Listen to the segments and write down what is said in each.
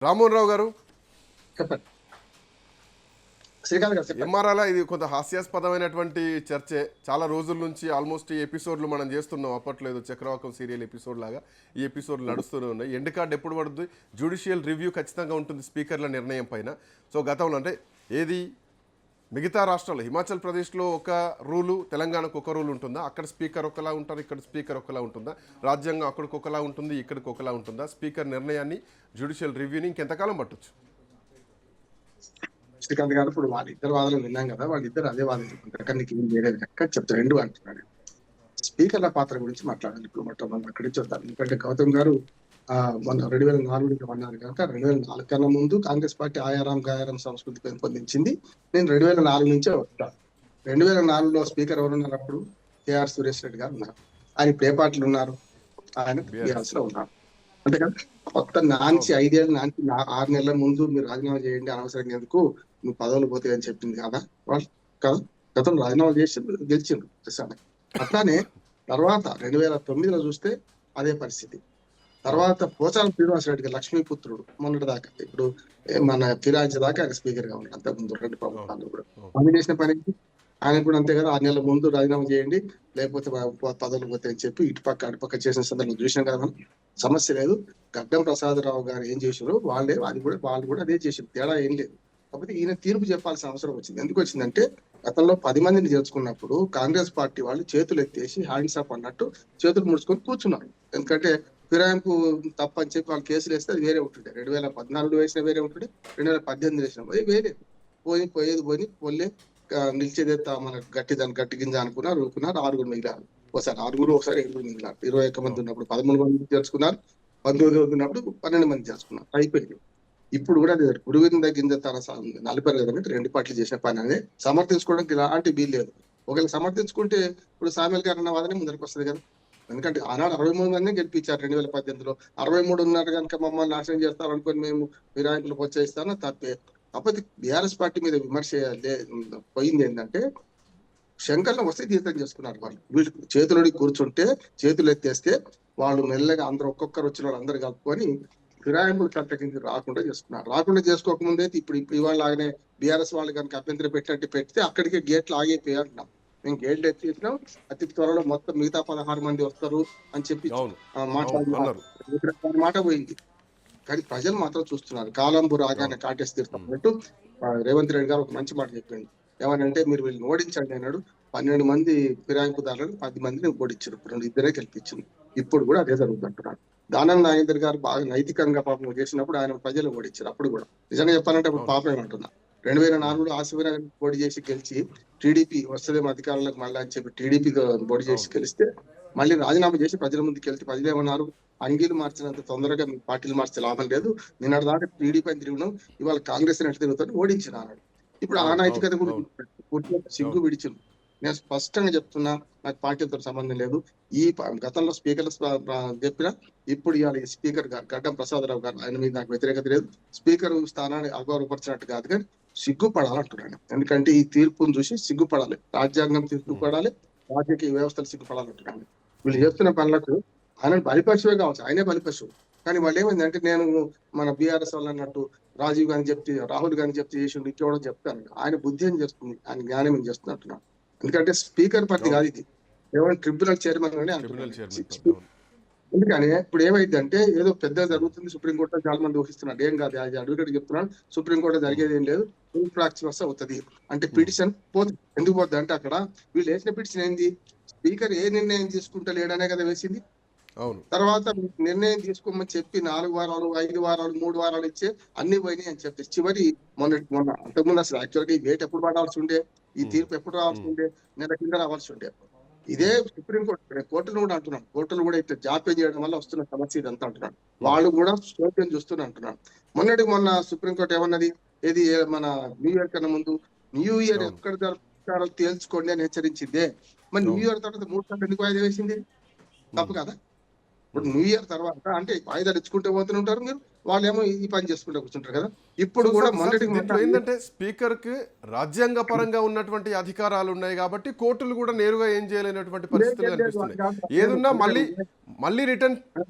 రామ్మోహన్ రావు గారు, చెప్పండి శ్రీకాంత్ గారు చెప్పండి. ఎంఆర్ఆర్లో ఇది కొంత హాస్యాస్పదమైనటువంటి చర్చే. చాలా రోజుల నుంచి ఆల్మోస్ట్ ఈ ఎపిసోడ్లు మనం చేస్తున్నాం. అప్పట్లో ఏదో చక్రవాకం సీరియల్ ఎపిసోడ్ లాగా ఈ ఎపిసోడ్లు నడుస్తూనే ఉన్నాయి. ఎండ్ కార్డ్ ఎప్పుడు పడుతుంది? జ్యుడిషియల్ రివ్యూ ఖచ్చితంగా ఉంటుంది స్పీకర్ల నిర్ణయం పైన. సో గతంలో అంటే ఏది మిగతా రాష్ట్రాలు, హిమాచల్ ప్రదేశ్లో ఒక రూలు, తెలంగాణకు ఒక రూల్ ఉంటుందా? అక్కడ స్పీకర్ ఒకలా ఉంటారు, ఇక్కడ స్పీకర్ ఒకలా ఉంటుందా? రాజ్యాంగం అక్కడికి ఒకలా ఉంటుంది, ఇక్కడికి ఒకలా ఉంటుందా? స్పీకర్ నిర్ణయాన్ని, జ్యుడిషియల్ రివ్యూని ఇంకెంతకాలం పట్టొచ్చు? శ్రీకాంత్ గారు ఇప్పుడు వాళ్ళిద్దరు వాదనలు విన్నాం కదా, వాళ్ళిద్దరు అదే వాదన చెప్పుకుంటారు. కానీ నీకు ఏం వేరే లెక్క చెప్తారు రెండు అంటున్నాడు. స్పీకర్ల పాత్ర గురించి మాట్లాడాలి ఇప్పుడు మొట్టమొదటి అక్కడి నుంచి వస్తారు. ఎందుకంటే గౌతమ్ గారు మొన్న 2004 అన్నారు కనుక 2004 కన్నా ముందు కాంగ్రెస్ పార్టీ ఆయారాం గాయారం సంస్కృతి పెంపొందించింది. నేను 2004 నుంచే వస్తాను. 2004లో స్పీకర్ ఎవరు ఉన్నారు? అప్పుడు కేఆర్ సురేష్ రెడ్డి గారు ఉన్నారు. ఆయన ఇప్పుడు ఏ పార్టీలు ఉన్నారు? ఆయన బీఆర్ఎస్ లో ఉన్నారు. అంతే కదా. కొత్త నాంచి 5 ఏళ్ళు నాంచి 6 నెలల ముందు మీరు రాజీనామా చేయండి, అనవసరంగా ఎందుకు నువ్వు పదవులు పోతాయి అని చెప్పింది కదా వాళ్ళు కదా. గతంలో రాజీనామా చేసి గెలిచిండ్రు అట్లానే. తర్వాత 2009లో చూస్తే అదే పరిస్థితి. తర్వాత పోచారం శ్రీనివాసరెడ్డి గారు లక్ష్మీపుత్రుడు మొన్నటి దాకా, ఇప్పుడు మన ఫిరాయించ దాకా ఆయన స్పీకర్ గా ఉన్నారు. అంతకుముందు 2 ప్రభుత్వాలు కూడా పని చేసిన పని ఆయన కూడా అంతే కదా. 6 నెలల ముందు రాజీనామా చేయండి, లేకపోతే పదవులు పోతాయి అని చెప్పి ఇటుపక్క అటుపక్క చేసిన సందర్భం చూసినాం కదా మనం. సమస్య లేదు. గడ్డం ప్రసాదరావు గారు ఏం చేశారు వాళ్ళు కూడా అదే చేశారు. తేడా ఏం లేదు. కాకపోతే ఈయన తీర్పు చెప్పాల్సిన అవసరం వచ్చింది. ఎందుకు వచ్చిందంటే గతంలో 10 మందిని చేర్చుకున్నప్పుడు కాంగ్రెస్ పార్టీ వాళ్ళు చేతులు ఎత్తేసి హ్యాండ్స్ అప్ అన్నట్టు చేతులు ముడుచుకొని కూర్చున్నారు. ఎందుకంటే ఫిరాయింపు తప్పని చెప్పి వాళ్ళు కేసులు వేస్తే అది వేరే ఉంటుండే. 2014 వేసిన వేరే ఉంటుండే, 2018 వేసిన వేరే. పోయేది పోలే నిలిచేదే మన గట్టి గింజ అనుకున్నారు, ఊరుకున్నారు. 6 మిగిలారు. ఒకసారి 6, ఒకసారి 7 మిగిలారు. 21 మంది ఉన్నప్పుడు 13 మంది చేర్చుకున్నారు. 19 మంది ఉన్నప్పుడు 12 మంది చేర్చుకున్నారు. అయిపోయింది. ఇప్పుడు కూడా అదే పురుగు గింజ తన నలిపారు కదా, 2 పార్టీలు చేసిన పని అనేది సమర్థించుకోవడానికి ఇలాంటి వీలు లేదు. ఒకవేళ సమర్థించుకుంటే ఇప్పుడు సామ్యుల్ గారు అన్న వాదనే ముందరికి వస్తుంది కదా. ఎందుకంటే ఆనాడు 63 మందిని గెలిపించారు 2018లో. 63 ఉన్నారు కనుక మమ్మల్ని నాశనం చేస్తారు అనుకొని మేము ఫిరాయింపులు వచ్చేస్తాను తప్పే. కాకపోతే బీఆర్ఎస్ పార్టీ మీద విమర్శ పోయింది ఏంటంటే శంకర్లను వస్తే జీతం చేసుకున్నారు వాళ్ళు. వీళ్ళు చేతులడి కూర్చుంటే చేతులు ఎత్తేస్తే వాళ్ళు మెల్లగా అందరూ ఒక్కొక్కరు వచ్చిన వాళ్ళు అందరు కలుపుకొని ఫిరాయింపులు చట్ట కింద రాకుండా చేసుకున్నారు. రాకుండా చేసుకోకముందే ఇప్పుడు ఇవాళ లాగానే బీఆర్ఎస్ వాళ్ళు కనుక అభ్యంతరం పెట్టినట్టు పెడితే అక్కడికే గేట్లు ఆగిపోయాయి అంటున్నాం. మేము గేట్లు ఎత్తిచ్చినాం, అతి త్వరలో మొత్తం మిగతా 16 మంది వస్తారు అని చెప్పి మాట పోయింది. కానీ ప్రజలు మాత్రం చూస్తున్నారు. కాలంబు రాగానే కాటేసి తీరుతున్నట్టు రేవంత్ రెడ్డి గారు ఒక మంచి మాట చెప్పిండు. ఏమనంటే మీరు వీళ్ళని ఓడించండి అన్నాడు. 12 మంది ఫిరాయింపుదారులను 10 మందిని ఓడించారు. ఇప్పుడు 2 గెలిపించింది. ఇప్పుడు కూడా అదే జరుగుతుంటున్నాడు. దానం నాగేందర్ గారు బాగా నైతికంగా పాపం చేసినప్పుడు ఆయన ప్రజలు ఓడించారు. అప్పుడు కూడా నిజంగా చెప్పాలంటే అప్పుడు పాపం ఏమంటున్నా 2004లో ఆశీర్వాదం పోటీ చేసి గెలిచి టీడీపీ వస్తుందేమో అధికారులకు మళ్ళీ అని చెప్పి టీడీపీ పోటీ చేసి గెలిస్తే మళ్ళీ రాజీనామా చేసి ప్రజల ముందుకు వెళ్తే ప్రజలు ఏమన్నారు? అంగీలు మార్చినంత తొందరగా మీ పార్టీలు మార్చే లాభం లేదు, నిన్నటి దాకా టీడీపీ అని తిరిగినాం, ఇవాళ కాంగ్రెస్ ఎట్లా తిరుగుతాడు ఓడించిన అన్నాడు. ఇప్పుడు ఆ నైతికత కూడా సిగ్గు విడిచింది. నేను స్పష్టంగా చెప్తున్నా, నాకు పార్టీలతో సంబంధం లేదు. ఈ గతంలో స్పీకర్లు చెప్పినా ఇప్పుడు ఇవాళ స్పీకర్ గారు గడ్డం ప్రసాదరావు గారు ఆయన మీద నాకు వ్యతిరేకత లేదు. స్పీకర్ స్థానాన్ని అగౌరవపరిచినట్టు కాదు, కానీ సిగ్గుపడాలంటున్నాను. ఎందుకంటే ఈ తీర్పును చూసి సిగ్గుపడాలి, రాజ్యాంగం సిగ్గుపడాలి, రాజకీయ వ్యవస్థలు సిగ్గుపడాలంటున్నాను. వీళ్ళు చేస్తున్న పనులకు ఆయన బలిపశువే కావచ్చు, ఆయనే బలిపశువు. కానీ వాళ్ళు ఏమైందంటే నేను మన బీఆర్ఎస్ వాళ్ళు అన్నట్టు రాజీవ్ గాంధీ చెప్తే, రాహుల్ గాంధీ చెప్తే చేసి ఇంకెవడో చెప్తాను. ఆయన బుద్ధి ఏం చేస్తుంది, ఆయన జ్ఞానం ఏం చేస్తున్నట్టున్నాను. ఎందుకంటే స్పీకర్ పద్ధతి కాదు ఇది, ఏమైనా ట్రిబ్యునల్ చైర్మన్ అని అంటున్నాను. ఎందుకని ఇప్పుడు ఏమైంది అంటే ఏదో పెద్ద జరుగుతుంది సుప్రీంకోర్టులో చాలా మంది ఊహిస్తున్నారు. ఏం కాదు, అడ్వకేట్ చెప్తున్నాడు, సుప్రీంకోర్టులో జరిగేది ఏం లేదు, ప్రాక్టీస్ అవుతుంది అంటే పిటిషన్ పోతుంది. ఎందుకు పోతుంది అంటే అక్కడ వీళ్ళు వేసిన పిటిషన్ ఏంది, స్పీకర్ ఏ నిర్ణయం తీసుకుంటా లేడనే కదా వేసింది. తర్వాత నిర్ణయం తీసుకోమని చెప్పి 4 వారాలు 5 వారాలు 3 వారాలు ఇచ్చే అన్ని పోయినాయి అని చెప్పి చివరి మొన్న అంతకుముందు అసలు యాక్చువల్గా ఈ వేట్ ఎప్పుడు పడాల్సి ఉండే, ఈ తీర్పు ఎప్పుడు రావాల్సి ఉండే, నెల కింద రావాల్సి ఉండే. ఇదే సుప్రీంకోర్టు కోర్టులు కూడా అంటున్నాను, కోర్టులు కూడా ఇట్లా జాప్యం చేయడం వల్ల వస్తున్న సమస్య ఇదంతా అంటున్నాను. వాళ్ళు కూడా జోక్యం చూస్తూనే అంటున్నాను. మొన్న సుప్రీంకోర్టు ఏమన్నది, ఏది మన న్యూ ఇయర్ కన్నా ముందు న్యూ ఇయర్ ఎక్కడ జరుపుతారో తేల్చుకోండి అని హెచ్చరించిందే. మరి న్యూ ఇయర్ తర్వాత 3 సార్లు ఎందుకు వాయిదా వేసింది? తప్పు కదా. ఇప్పుడు న్యూ ఇయర్ తర్వాత అంటే వాయిదాలు ఇచ్చుకుంటూ పోతుంటారు మీరు. వాళ్ళేమో ఈ పని చేసుకుంటూ కూర్చుంటారు కదా. ఇప్పుడు సో కూడా సార్ సార్ మొన్నటికి దీంట్లో మొన్న ఏంటంటే స్పీకర్కి రాజ్యాంగ పరంగా ఉన్నటువంటి అధికారాలు ఉన్నాయి కాబట్టి కోర్టులు కూడా నేరుగా ఏం చేయలేనటువంటి లేదు పరిస్థితులు లేదు లేదు కనిపిస్తున్నాయి. అది కాదు సార్. లేదు ఏదున్నా అందుకని మళ్ళీ రిటర్న్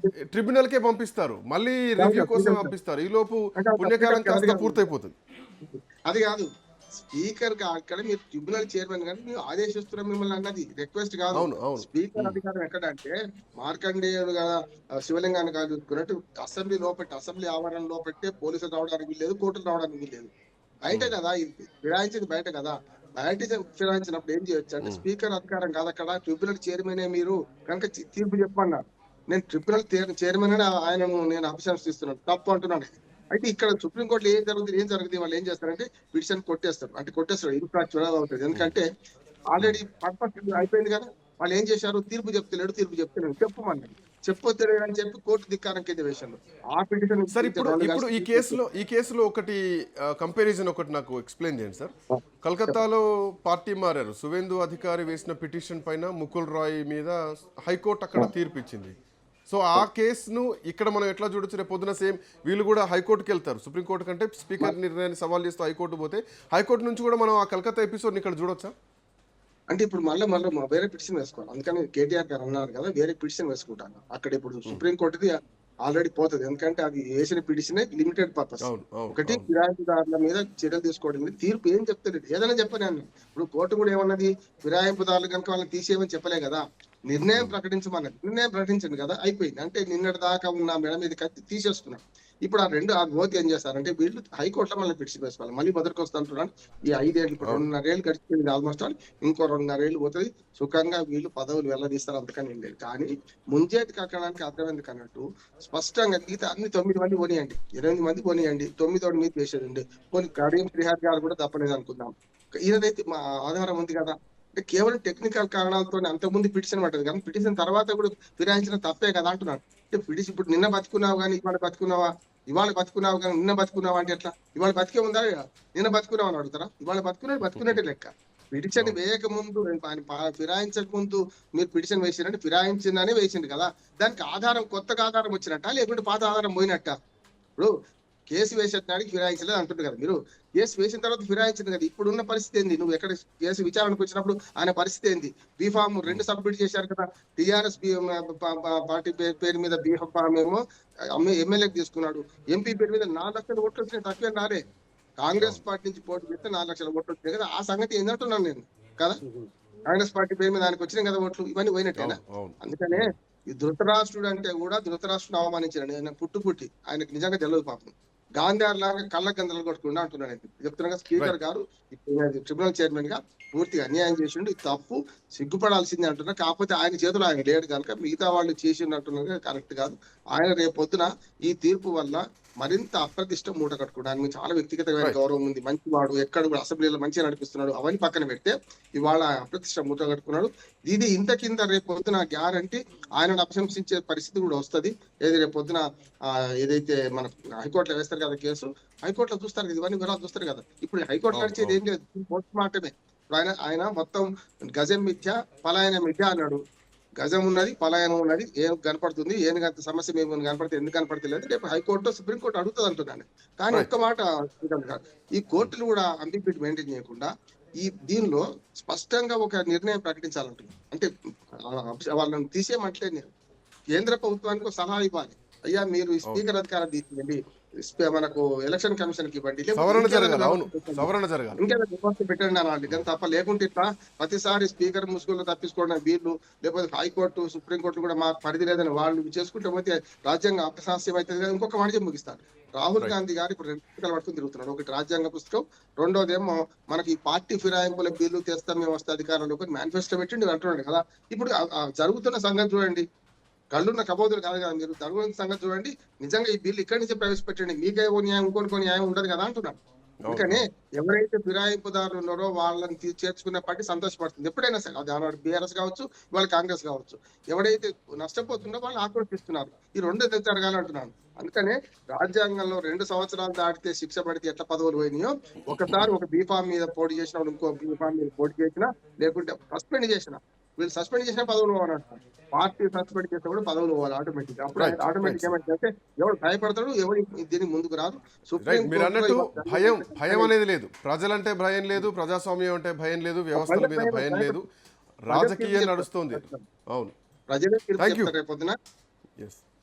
ట్రిబ్యునల్కే పంపిస్తారు, మళ్ళీ రివ్యూ కోసం పంపిస్తారు. ఈలోపు పుణ్యకాలం కాస్త పూర్తయిపోతుంది. అది కాదు స్పీకర్ అక్కడ మీరు ట్రిబ్యునల్ చైర్మన్ కానీ మీరు ఆదేశిస్తున్నారు మిమ్మల్ని అన్నది రిక్వెస్ట్ కాదు. అవును అవును స్పీకర్ అధికారం ఎక్కడంటే మార్కండేయుడు కదా శివలింగాన్ని కాదు చూసుకున్నట్టు అసెంబ్లీ ఆవరణలో పెట్టే పోలీసులు రావడానికి వీల్లేదు, కోర్టులు రావడానికి వీల్లేదు. బయట కదా ఇది ఫిరాయించింది బయట కదా. బయట ఫిరాయించినప్పుడు ఏం చేయొచ్చు అంటే స్పీకర్ అధికారం కాదు అక్కడ, ట్రిబ్యునల్ చైర్మన్ మీరు కనుక తీర్పు చెప్పమన్నారు. నేను ట్రిబ్యునల్ చైర్మన్ అని ఆయనను నేను అభిశంసిస్తున్నాను, తప్పు అంటున్నాను. అయితే ఇక్కడ సుప్రీంకోర్టులో ఏం జరుగుతుంది వాళ్ళు ఏం చేస్తారంటే పిటిషన్ కొట్టేస్తారు. అంటే కొట్టేస్తారు ఇన్ఫ్రాక్చువల్ అవుతుంది. ఎందుకంటే ఆల్రెడీ పర్పస్ అయిపోయింది కదా. వాళ్ళు ఏం చేశారు, తీర్పు చెప్తలేడు చెప్పమన్నారు, చెప్పొద్దలేడు అని చెప్పి కోర్టు ధిక్కారం కింద వేశారు. ఆ పిటిషన్ సార్ ఇప్పుడు ఈ కేసులో ఒకటి కంపారిజన్ ఒకటి నాకు ఎక్స్ప్లెయిన్ చేయండి సార్. కలకత్తాలో పార్టీ మారారు, సువేందు అధికారి వేసిన పిటిషన్ పైన ముకుల్ రాయ్ మీద హైకోర్టు అక్కడ తీర్పు ఇచ్చింది. సో ఆ కేసును ఇక్కడ మనం ఎట్లా చూడొచ్చు, రేపు పొద్దున సేమ్ వీళ్ళు కూడా హైకోర్టుకి వెళ్తారు. సుప్రీంకోర్టు కంటే స్పీకర్ నిర్ణయాన్ని సవాల్ చేస్తూ హైకోర్టు పోతే హైకోర్టు నుంచి కూడా మనం ఆ కలకత్తా ఎపిసోడ్ని ఇక్కడ చూడొచ్చా? అంటే ఇప్పుడు మళ్ళీ వేరే పిటిషన్ వేసుకోవాలి. అందుకని కేటీఆర్ గారు అన్నారు కదా వేరే పిటిషన్ వేసుకుంటాను. అక్కడ ఇప్పుడు సుప్రీంకోర్టుది ఆల్రెడీ పోతుంది. ఎందుకంటే అది వేసిన పిటిషన్ లిమిటెడ్ పర్పస్. ఒకటి ఫిరాయింపుదారుల మీద చర్యలు తీసుకోవడం మీద తీర్పు ఏం చెప్తలేదు, ఏదైనా చెప్పని అన్న. ఇప్పుడు కోర్టు కూడా ఏమన్నది, ఫిరాయింపుదారులు కనుక వాళ్ళని తీసేయమని చెప్పలే కదా, నిర్ణయం ప్రకటించమన్నది. నిర్ణయం ప్రకటించండి కదా, అయిపోయింది. అంటే నిన్నటి దాకా ఉన్న మేడ మీద కత్తి తీసేసుకున్నాం. ఇప్పుడు ఆ పోతే ఏం చేస్తారంటే వీళ్ళు హైకోర్టులో మళ్ళీ పిటిషన్ వేసుకోవాలి. మళ్ళీ మొదటికి వస్తుంటున్నాను. ఈ 5 ఏళ్ళు ఇప్పుడు 2.5 ఏళ్ళు గడిచిపోయింది ఆల్మోస్ట్ ఆల్. ఇంకో 2.5 ఏళ్ళు పోతుంది. సుఖంగా వీళ్ళు పదవులు వెళ్ళదీస్తారు, అంతకని ఏం లేదు. కానీ ముంజేటి కక్కడానికి అర్థమైంది అన్నట్టు స్పష్టంగా మిగతా అన్ని 9 మంది పోనీయండి, 8 మంది పోనీయండి, 9 మీద వేసేదండి. కొన్ని కడియం శ్రీహార్ గారు కూడా తప్పలేదు అనుకుందాం. ఈయనదైతే మా ఆధారం ఉంది కదా. అంటే కేవలం టెక్నికల్ కారణాలతో అంతకుముందు పిటిషన్ పట్టదు కానీ పిటిషన్ తర్వాత కూడా ఫిరాయించిన తప్పే కదా అంటున్నాను. అంటే పిటిషన్ ఇప్పుడు నిన్న బతుకున్నావు కానీ ఇవాళ బతుకున్నావు కానీ నిన్న బతుకున్నావా అంటే ఎట్లా? ఇవాళ బతికే ఉందా, నిన్న బతుకున్నావు అని అడుగుతారా? ఇవాళ బతుకున్నట్టే లెక్క. పిటిషన్ వేయక ముందు ఫిరాయించక ముందు మీరు పిటిషన్ వేసిరంటే ఫిరాయించిందని వేసింది కదా, దానికి ఆధారం కొత్తగా ఆధారం వచ్చినట్ట లేకుంటే పాత ఆధారం పోయినట్ట? ఇప్పుడు కేసు వేసేటానికి ఫిరాయించలేదు అంటుంది కదా మీరు, కేసు వేసిన తర్వాత ఫిరాయించింది కదా. ఇప్పుడున్న పరిస్థితి ఏంది, నువ్వు ఎక్కడ కేసు విచారణకు వచ్చినప్పుడు ఆయన పరిస్థితి ఏంది? బీఫామ్ 2 సబ్మిట్ చేశారు కదా. టీఆర్ఎస్ పార్టీ పేరు మీద బీఫామ్ ఏమో ఎమ్మెల్యేకి తీసుకున్నాడు, ఎంపీ పేరు మీద 4 లక్షల ఓట్లు వచ్చినాయి, తక్కువ రాలే. కాంగ్రెస్ పార్టీ నుంచి పోటీ చేస్తే 4 లక్షల ఓట్లు వచ్చినాయి కదా. ఆ సంగతి ఏంటంటున్నాను నేను కదా. కాంగ్రెస్ పార్టీ పేరు మీద ఆయనకు వచ్చినాయి కదా ఓట్లు, ఇవన్నీ పోయినట్టేనా? అందుకనే ఈ ధృతరాష్ట్రుడు అంటే కూడా ధృతరాష్ట్రుడు అవమానించాడు. ఆయన పుట్టి ఆయనకు నిజంగా తెలియదు పాపం. గాంధార్ లాగా కళ్ళ గందలు కొట్టుకుండా అంటున్నాను. చెప్తున్నా స్పీకర్ గారు ట్రిబ్యునల్ చైర్మన్ గా పూర్తిగా అన్యాయం చేసిండు, తప్పు, సిగ్గుపడాల్సిందే అంటున్నా. కాకపోతే ఆయన చేతులు ఆయన లేడు కనుక మిగతా వాళ్ళు చేసిండట్టున్నారు, కరెక్ట్ కాదు. ఆయన రేపొద్దున ఈ తీర్పు వల్ల మరింత అప్రతిష్ట మూట కట్టుకోవడానికి చాలా వ్యక్తిగతమైన గౌరవం ఉంది, మంచివాడు, ఎక్కడ కూడా అసెంబ్లీలో మంచిగా నడిపిస్తున్నాడు, అవన్నీ పక్కన పెడితే ఇవాళ అప్రతిష్ట మూట కట్టుకున్నాడు. ఇది ఇంత కింద రేపొద్దున గ్యారంటీ ఆయనను అభిశంసించే పరిస్థితి కూడా వస్తుంది. ఏది రేపొద్దున ఏదైతే మన హైకోర్టులో వేస్తారు కదా కేసు, హైకోర్టులో చూస్తారు కదా, ఇవన్నీ వివరాలు చూస్తారు కదా. ఇప్పుడు హైకోర్టులో నడిచేది ఏం లేదు, పోస్ట్ మార్టమే. ఆయన మొత్తం గజం మిథ్య పలాయన మిథ్య అన్నాడు. గజం ఉన్నది, పలాయనం ఉన్నది, ఏం కనపడుతుంది, ఏం సమస్య మేము కనపడితే ఎందుకు కనపడతలేదు, రేపు హైకోర్టు సుప్రీంకోర్టు అడుగుతుంది అంటున్నాను. కానీ ఒక్క మాట, ఈ కోర్టులు కూడా అంబిగ్విటీ మెయింటైన్ చేయకుండా దీనిలో స్పష్టంగా ఒక నిర్ణయం ప్రకటించాలంటున్నాను. అంటే వాళ్ళని తీసేయమంటలే, కేంద్ర ప్రభుత్వానికి సలహా ఇవ్వాలి. అయ్యా మీరు ఈ స్పీకర్ అధికారం తీసుకోండి, మనకు ఎలక్షన్ కమిషన్ కి ఇవ్వండి, ఇంకేదో వ్యవస్థ పెట్టండి అనాలి. కానీ తప్ప లేకుంటే ఇట్లా ప్రతిసారి స్పీకర్ ముసుగులో తప్పించుకోవడం వీళ్ళు, లేకపోతే హైకోర్టు సుప్రీంకోర్టు కూడా మాకు పరిధి లేదని వాళ్ళు చేసుకుంటే పోతే రాజ్యాంగ అపహాస్యం అవుతుంది కదా. ఇంకొక మాట ముగిస్తారు. రాహుల్ గాంధీ గారు ఇప్పుడు 2 పుస్తకాలు పట్టుకుని తిరుగుతున్నాడు. ఒకటి రాజ్యాంగ పుస్తకం, రెండోదేమో మనకి పార్టీ ఫిరాయింపుల బిల్లు తెస్తాం మేము వస్తే అధికారంలో మేనిఫెస్టో పెట్టి అంటున్నాడు కదా. ఇప్పుడు జరుగుతున్న సంగతి చూడండి, కళ్ళున్న కబోదులు కాదు కదా మీరు, జరుగుతున్న సంగతి చూడండి. నిజంగా ఈ బిల్లు ఇక్కడి నుంచి ప్రవేశపెట్టండి, మీకే న్యాయం ఇంకొక న్యాయం ఉండదు కదా అంటున్నాను. అందుకనే ఎవరైతే ఫిరాయింపుదారులు ఉన్నారో వాళ్ళని చేర్చుకునే పార్టీ సంతోషపడుతుంది ఎప్పుడైనా సరే. అది ఆనాడు బీఆర్ఎస్ కావచ్చు, ఇవాళ కాంగ్రెస్ కావచ్చు. ఎవరైతే నష్టపోతుందో వాళ్ళు ఆక్రోశిస్తున్నారు. ఈ 2 జరగాలంటున్నాను. అందుకనే రాజ్యాంగంలో 2 సంవత్సరాలు దాటితే శిక్ష పడితే ఎట్లా పదవులు పోయినాయో, ఒకసారి ఒక బీఫామ్ మీద పోటీ చేసిన ఇంకో బీఫామ్ మీద పోటీ చేసినా, లేకుంటే సస్పెండ్ చేసిన, వీళ్ళు సస్పెండ్ చేసిన పదవులు పోవాలంటారు. పార్టీ సస్పెండ్ చేస్తే కూడా పదవులు పోవాలి ఆటోమేటిక్. అప్పుడు Right, ఆటోమేటిక్ right, ఏమంటే ఎవడు భయపడతాడు, ఎవరు దీనికి ముందుకు రాదు. సుప్రీం మీరు అన్నట్టు కోర్టులో భయం అనేది లేదు. ప్రజలంటే భయం లేదు, ప్రజాస్వామ్యం అంటే భయం లేదు, వ్యవస్థల మీద భయం లేదు, రాజకీయం నడుస్తుంది. అవును, ప్రజలే తీర్పు థ్యాంక్ యూ. చెప్తారు రేపొద్దున. ఎస్.